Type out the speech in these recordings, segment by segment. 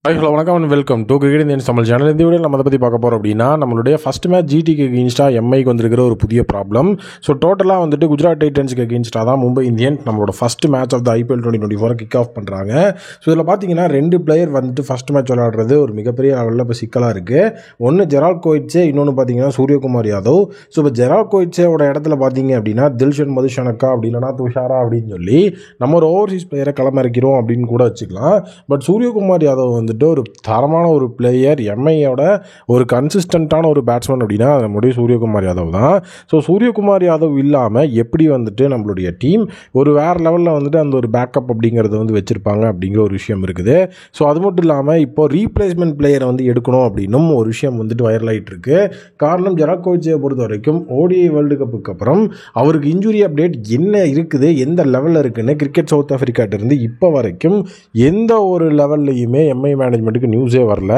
Hello வணக்கம் and welcome to cricket Indians Tamil channel. இந்த video நம்ம அதை பற்றி பார்க்க போகிறோம் அப்படின்னா நம்மளுடைய ஃபஸ்ட் மேட்ச் ஜிடிக்கு அகெயின்ஸ்டா எம்ஐக்கு வந்திருக்கிற ஒரு புதிய ப்ராப்ளம். ஸோ டோட்டலாக வந்துட்டு குஜராத் டைட்டன்ஸுக்கு அகெயின்ஸ்டாக தான் மும்பை இந்தியன் நம்மளோட first match of the IPL 2024 kick off பண்ணுறாங்க. ஸோ இதில் பார்த்தீங்கன்னா 2 பிளேயர் வந்துட்டு ஃபஸ்ட் மேட்ச் விளையாடுறது ஒரு மிகப்பெரிய லெவலில் இப்போ சிக்கலாக இருக்குது. ஒன்று ஜெரால்ட் கோயிட்ஸே, இன்னொன்று பார்த்தீங்கன்னா சூரியகுமார் யாதவ். ஸோ இப்போ ஜெரால்ட் கோயிட்ஸோட இடத்துல பார்த்தீங்க அப்படின்னா தில்ஷன் மதுஷனக்கா அப்படி இல்லைனா துஷாரா அப்படின்னு சொல்லி நம்ம ஒரு ஓவர்சீஸ் பிளேயரை களமிறக்கிறோம் அப்படின்னு கூட வச்சுக்கலாம். பட் சூரியகுமார் யாதவ் வந்துட்டு ஒரு தரமான ஒரு பிளேயர், எம்ஐயோட ஒரு கன்சிஸ்டண்ட்டான ஒரு பேட்ஸ்மேன் அப்படின்னா நம்மளுடைய சூரியகுமார் யாதவ் தான். ஸோ சூரியகுமார் யாதவ் இல்லாமல் எப்படி வந்துட்டு நம்மளுடைய டீம் ஒரு வேறு லெவலில் வந்துட்டு அந்த ஒரு பேக்கப் அப்படிங்கிறத வந்து வச்சுருப்பாங்க அப்படிங்கிற ஒரு விஷயம் இருக்குது. ஸோ அது மட்டும் இல்லாமல் இப்போ ரீப்ளேஸ்மெண்ட் பிளேயரை வந்து எடுக்கணும் அப்படின்னும் ஒரு விஷயம் வந்துட்டு வைரல் ஆகிட்டு இருக்கு. காரணம் ஜெரால்ட் கோயிட்ஸை பொறுத்த வரைக்கும் ODI வேர்ல்டு கப்புக்கு அப்புறம் அவருக்கு இன்ஜுரி அப்டேட் என்ன இருக்குது, எந்த லெவலில் இருக்குன்னு கிரிக்கெட் சவுத் ஆஃப்ரிக்காட்டிருந்து இப்போ வரைக்கும் எந்த ஒரு லெவல்லையுமே எம்ஐ மேனேஜ்மெண்ட்டுக்கு நியூஸே வரல.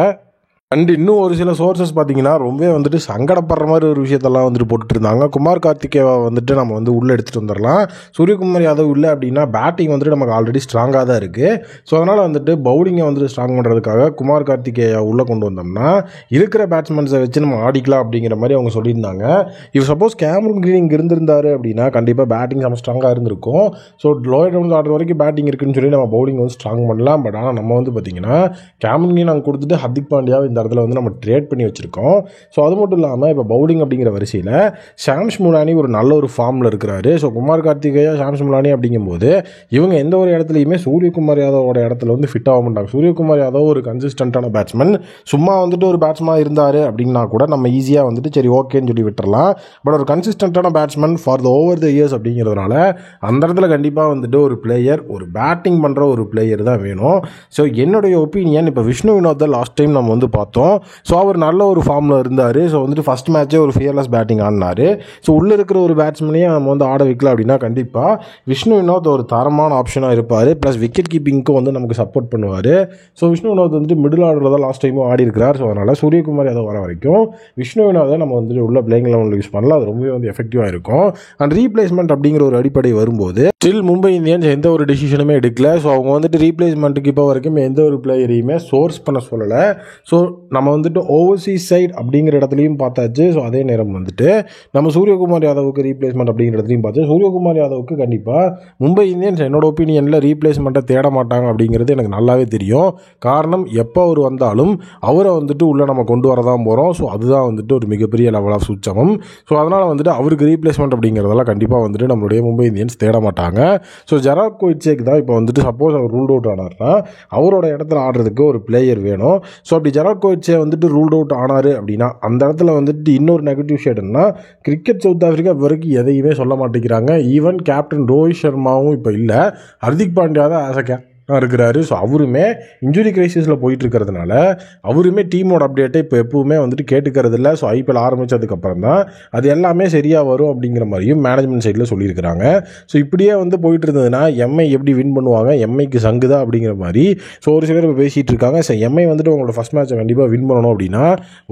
அண்ட் இன்னும் ஒரு சில சோர்சஸ் பார்த்தீங்கன்னா ரொம்பவே வந்துட்டு சங்கடப்படுற மாதிரி ஒரு விஷயத்தெல்லாம் வந்துட்டு போட்டுட்டு இருந்தாங்க. குமார் கார்த்திகேயா வந்துட்டு நம்ம வந்து உள்ளே எடுத்துகிட்டு வந்துடலாம், சூரியகுமார் யாதவ் இல்லை அப்படின்னா பேட்டிங் வந்துட்டு நமக்கு ஆல்ரெடி ஸ்ட்ராங்காக தான் இருக்குது. ஸோ அதனால் வந்துட்டு பவுலிங்கை வந்துட்டு ஸ்ட்ராங் பண்ணுறதுக்காக குமார் கார்த்திகேயா உள்ளே கொண்டு வந்தோம்னா இருக்கிற பேட்ஸ்மேன்ஸை வச்சு நம்ம ஆடிக்கலாம் அப்படிங்கிற மாதிரி அவங்க சொல்லியிருந்தாங்க. இப்போ சப்போஸ் கேமரூன் கிரீன் இங்கே இருந்திருந்தாரு அப்படின்னா கண்டிப்பாக பேட்டிங் நம்ம ஸ்ட்ராங்காக இருந்திருக்கும். ஸோ லோயர் ரவுண்ட்ஸ் ஆடுற வரைக்கும் பேட்டிங் இருக்குன்னு சொல்லி நம்ம பவுலிங் வந்து ஸ்ட்ராங் பண்ணலாம். பட் ஆனால் நம்ம வந்து பார்த்திங்கன்னா கேமரூன் கிரீன் நாங்கள் கொடுத்துட்டு ஹர்திக் பாண்டியாவை இந்த இடத்துல வந்து நம்ம ட்ரேட் பண்ணி வச்சுருக்கோம். ஸோ அது மட்டும் இல்லாமல் இப்போ பவுலிங் அப்படிங்கிற வரிசையில் ஷாம்ஸ் முலானி ஒரு நல்ல ஒரு ஃபார்மில் இருக்கிறாரு. ஸோ குமார் கார்த்திகேயா, ஷாம்ஸ் முலானி அப்படிங்கும்போது இவங்க எந்த ஒரு இடத்துலையுமே சூரியகுமார் யாதவோட இடத்துல வந்து ஃபிட் ஆக மாட்டாங்க. சூரியகுமார் யாதவ் ஒரு கன்சிஸ்டண்ட்டான பேட்ஸ்மேன். சும்மா வந்துட்டு ஒரு பேட்ஸ்மேன் இருந்தார் அப்படின்னா கூட நம்ம ஈஸியாக வந்துட்டு சரி ஓகேன்னு சொல்லி விட்டுறலாம். பட் ஒரு கன்சிஸ்டண்ட்டான batsman for the over the years அப்படிங்கிறதுனால அந்த இடத்துல கண்டிப்பாக வந்துட்டு ஒரு பிளேயர், ஒரு பேட்டிங் பண்ணுற ஒரு பிளேயர் தான் வேணும். ஸோ என்னுடைய ஒப்பீனியன், இப்போ விஷ்ணு வினோத் லாஸ்ட் டைம் நம்ம வந்து பார்த்தோம். ஸோ அவர் நல்ல ஒரு ஃபார்மில் இருந்தார். ஸோ வந்துட்டு ஃபஸ்ட் மேட்சே ஒரு ஃபியர்லெஸ் பேட்டிங் ஆடினார். ஸோ உள்ளே இருக்கிற ஒரு பேட்ஸ்மேனையும் நம்ம வந்து ஆட வைக்கல அப்படின்னா கண்டிப்பாக விஷ்ணு வினோத் ஒரு தரமான ஆப்ஷனாக இருப்பார். ப்ளஸ் விக்கெட் கீப்பிங்க்கும் வந்து நமக்கு சப்போர்ட் பண்ணுவார். ஸோ விஷ்ணு வினோத் வந்துட்டு மிடில் ஆர்டரில் தான் லாஸ்ட் டைமும் ஆடி இருக்கிறார். ஸோ அதனால் சூரியகுமார் யாதவ் வர வரைக்கும் விஷ்ணு வினோதை நம்ம வந்துட்டு உள்ள பிளேயிங் லெவலில் யூஸ் பண்ணலாம். அது ரொம்பவே வந்து எஃபெக்டிவாக இருக்கும். அண்ட் ரீப்ளேஸ்மெண்ட் அப்படிங்கிற ஒரு அடிப்படை வரும்போது ஸ்டில் மும்பை இந்தியன்ஸ் எந்த ஒரு டிசிஷனுமே எடுக்கல. ஸோ அவங்க வந்துட்டு ரீப்ளேஸ்மெண்ட்டுக்கு இப்போ வரைக்கும் எந்த ஒரு பிளேயரையுமே சோர்ஸ் பண்ண சொல்லலை. ஸோ நம்ம வந்துட்டு ஓவர்சீஸ் சைட் அப்படிங்கிற இடத்துலையும் பார்த்தாச்சு. ஸோ அதே நேரம் வந்துட்டு நம்ம சூரியகுமார் யாதவுக்கு ரீப்ளேஸ்மெண்ட் அப்படிங்கிற இடத்துலையும் பார்த்து சூரியகுமார் யாதவுக்கு கண்டிப்பாக மும்பை இந்தியன்ஸ் என்னோட ஒப்பீனியனில் ரீப்ளேஸ்மெண்ட்டை தேட மாட்டாங்க அப்படிங்கிறது எனக்கு நல்லாவே தெரியும். காரணம் எப்போ அவர் வந்தாலும் அவரை வந்துட்டு உள்ளே நம்ம கொண்டு வரதான் போகிறோம். ஸோ அதுதான் வந்துட்டு ஒரு மிகப்பெரிய லெவல் ஆஃப் சூட்சமம். ஸோ அதனால் வந்துட்டு அவருக்கு ரீப்ளேஸ்மெண்ட் அப்படிங்கிறதெல்லாம் கண்டிப்பாக வந்துட்டு நம்மளுடைய மும்பை இந்தியன்ஸ் தேட மாட்டாங்க. ஸோ ஜெரால்ட் கோயிட்ஸேக்கு தான் இப்போ வந்துட்டு சப்போஸ் அவர் ரூல்ட் அவுட் ஆனார்னா அவரோட இடத்துல ஆடுறதுக்கு ஒரு பிளேயர் வேணும். ஸோ அப்படி ஜெரால்ட் கோயிட்ஸே வந்துட்டு ரூல்ட் அவுட் ஆனார் அப்படின்னா அந்த இடத்துல வந்துட்டு இன்னொரு நெகட்டிவ் ஷேடுன்னா கிரிக்கெட் சவுத் ஆஃப்ரிக்கா வரைக்கும் எதையுமே சொல்ல மாட்டேங்கிறாங்க. ஈவன் கேப்டன் ரோஹித் சர்மாவும் இப்போ இல்லை, ஹர்திக் பாண்டியா தான் ஆஸ் அ இருக்கிறாரு. ஸோ அவருமே இன்ஜுரி கிரைசிஸில் போயிட்டு இருக்கிறதுனால அவருமே டீமோட அப்டேட்டை இப்போ எப்பவுமே வந்துட்டு கேட்டுக்கிறது இல்லை. ஸோ IPL ஆரம்பித்ததுக்கப்புறம் தான் அது எல்லாமே சரியாக வரும் அப்படிங்கிற மாதிரியும் மேனேஜ்மெண்ட் சைடில் சொல்லியிருக்கிறாங்க. ஸோ இப்படியே வந்து போயிட்டு இருந்ததுன்னா எம்ஐ எப்படி வின் பண்ணுவாங்க, எம்ஐக்கு சங்குதா அப்படிங்கிற மாதிரி ஸோ ஒரு சிலர் இப்போ பேசிகிட்டு இருக்காங்க. ஸோ எம்ஐ வந்துட்டு அவங்களோட ஃபஸ்ட் மேட்சை கண்டிப்பாக வின் பண்ணணும் அப்படின்னா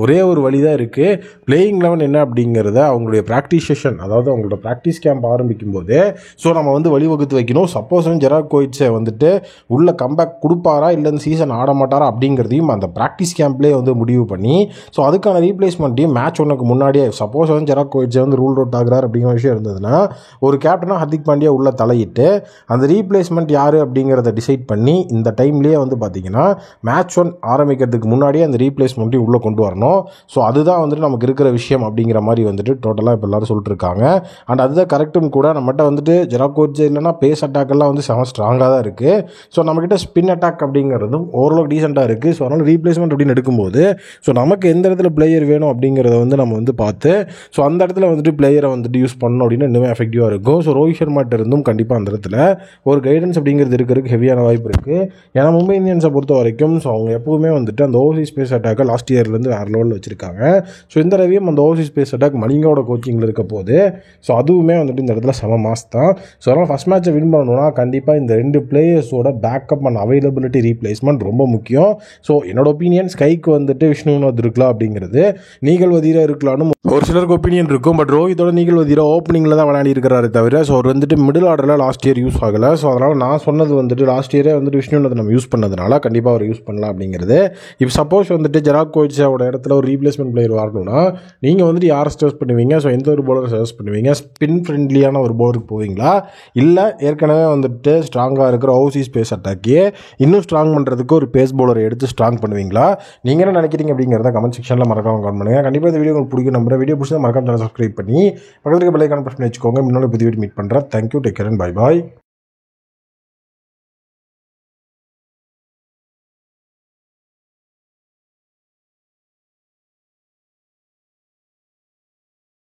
ஒரே ஒரு வழி தான் இருக்குது. பிளேயிங் லெவன் என்ன அப்படிங்கிறத அவங்களுடைய ப்ராக்டிஸ் செஷன், அதாவது அவங்களோட ப்ராக்டிஸ் கேம்ப் ஆரம்பிக்கும் போது ஸோ நம்ம வந்து வழிவகுத்து வைக்கணும். சப்போஸ் ஜெரால்ட் கோயிட்ஸை வந்துட்டு உள்ள கம்பேக் கொடுப்பாரா இல்லை இந்த சீசன் ஆட மாட்டாரா அப்படிங்கிறதையும் அந்த ப்ராக்டிஸ் கேம்ப்லேயே வந்து முடிவு பண்ணி ஸோ அதுக்கான ரீப்ளேஸ்மெண்ட்டையும் மேட்ச் ஒன்றுக்கு முன்னாடியே சப்போஸ் ஜெரால்ட் கோயிட்ஸை வந்து ரூல் அவுட் ஆகிறார் அப்படிங்கிற விஷயம் இருந்ததுன்னா ஒரு கேப்டனாக ஹர்திக் பாண்டியா உள்ள தலையிட்டு அந்த ரீப்ளேஸ்மெண்ட் யார் அப்படிங்கிறத டிசைட் பண்ணி இந்த டைம்லேயே வந்து பார்த்திங்கன்னா மேட்ச் 1 ஆரம்பிக்கிறதுக்கு முன்னாடியே அந்த ரீப்ளேஸ்மெண்ட்டையும் உள்ளே கொண்டு வரணும். ஸோ அதுதான் வந்துட்டு நமக்கு இருக்கிற விஷயம் அப்படிங்கிற மாதிரி வந்துட்டு டோட்டலாக இப்போ எல்லோரும் சொல்லிட்டு இருக்காங்க. அண்ட் அதுதான் கரெக்டும் கூட. நம்மகிட்ட வந்துட்டு ஜெரால்ட் கோயிட்ஸே இல்லைனா பேஸ் அட்டாக்கெல்லாம் வந்து செம ஸ்ட்ராங்காக தான் இருக்குது. ஸோ நம்மக்கிட்ட ஸ்பின் அட்டாக் அப்படிங்கிறதும் ஓரளவுக்கு டீசெண்டாக இருக்குது. ஸோ அதனால் ரீப்ளேஸ்மெண்ட் அப்படின்னு எடுக்கும்போது ஸோ நமக்கு எந்த இடத்துல பிளேயர் வேணும் அப்படிங்கிறத வந்து நம்ம வந்து பார்த்து ஸோ அந்த இடத்துல வந்துட்டு பிளேயரை வந்துட்டு யூஸ் பண்ணணும் அப்படின்னா இன்னுமே எஃபெக்டிவாக இருக்கும். ஸோ ரோஹித் சர்மாட்ட இருந்தும் கண்டிப்பாக அந்த இடத்துல ஒரு கைடன்ஸ் அப்படிங்கிறது இருக்கிறதுக்கு ஹெவியான வாய்ப்பு இருக்குது. ஏன்னா மும்பை இந்தியன்ஸை பொறுத்த வரைக்கும் ஸோ அவங்க எப்பவுமே வந்துட்டு அந்த ஓவர்சீஸ் பேஸ் அட்டாக்கை லாஸ்ட் இயர்லேருந்து வேறு லெவலில் வச்சுருக்காங்க. ஸோ இந்த ரவியும் அந்த ஓவர்சீஸ் பேஸ் அட்டாக் மலிங்கோட கோச்சிங்கில் இருக்க போது ஸோ அதுவுமே வந்துட்டு இந்த இடத்துல செம மாஸ் தான். ஸோ அதனால் ஃபஸ்ட் மேட்சை வின் பண்ணணும்னா கண்டிப்பாக இந்த 2 பிளேயர்ஸோட பேக்கப் அண்ட் அவைலபிலிட்டி ரீப்ளேஸ்மெண்ட் ரொம்ப முக்கியம். ஸோ என்னோட ஒப்பீனியன் ஸ்கைக்கு வந்துட்டு விஷ்ணுவினோத் இருக்கலாம் அப்படிங்கிறது, நீகல் வதீரா இருக்கலாம்னு ஒரு சிலருக்கு ஒப்பீனியன் இருக்கும். பட் ரோஹித்தோட நீகல் வதீரா ஓப்பனிங்கில் தான் விளையாடி இருக்கிறாரு தவிர, ஸோ அவர் வந்துட்டு மிடில் ஆர்டரில் லாஸ்ட் இயர் யூஸ் ஆகலை. ஸோ அதனால் நான் சொன்னது வந்துட்டு லாஸ்ட் இயரே வந்துட்டு விஷ்ணுவினோத் நம்ம யூஸ் பண்ணதுனால கண்டிப்பாக அவர் யூஸ் பண்ணலாம் அப்படிங்கிறது. இப்போ சப்போஸ் வந்துட்டு ஜெராக் கோவிச்சாவோட இடத்துல ஒரு ரீப்ளேஸ்மெண்ட் பிளேயர் வரணும்னா நீங்கள் வந்துட்டு யாரை சஜஸ்ட் பண்ணுவீங்க? ஸோ எந்த ஒரு பவுலரை சஜஸ்ட் பண்ணுவீங்க? ஸ்பின் ஃப்ரெண்ட்லியான ஒரு பவுலருக்கு போவீங்களா, இல்லை ஏற்கனவே வந்துட்டு ஸ்ட்ராங்காக இருக்கிற ஓவர்சீஸ் பேஸ் அட்டாக்கே இன்னும் ஸ்ட்ராங் பண்ணுறதுக்கு ஒரு பேஸ் பவுலரை எடுத்து ஸ்ட்ராங் பண்ணுவீங்களா? நீங்கள் என்ன நினைக்கிறீங்க அப்படிங்கிறத கமெண்ட் செக்ஷனில் மறக்காம கமெண்ட் பண்ணுங்கள். கண்டிப்பாக இந்த வீடியோ உங்களுக்கு பிடிக்கும் நம்புறேன். வீடியோ பிடிச்சா மறக்காம சேனல் சப்ஸ்கிரைப் பண்ணி பக்கத்துக்கு பெல் ஐகான் பிரஸ் பண்ணி வச்சுக்கோங்க. முன்னாடி புதிய வீடியோ மீட் பண்ணுறேன். Thank you, take care and bye bye.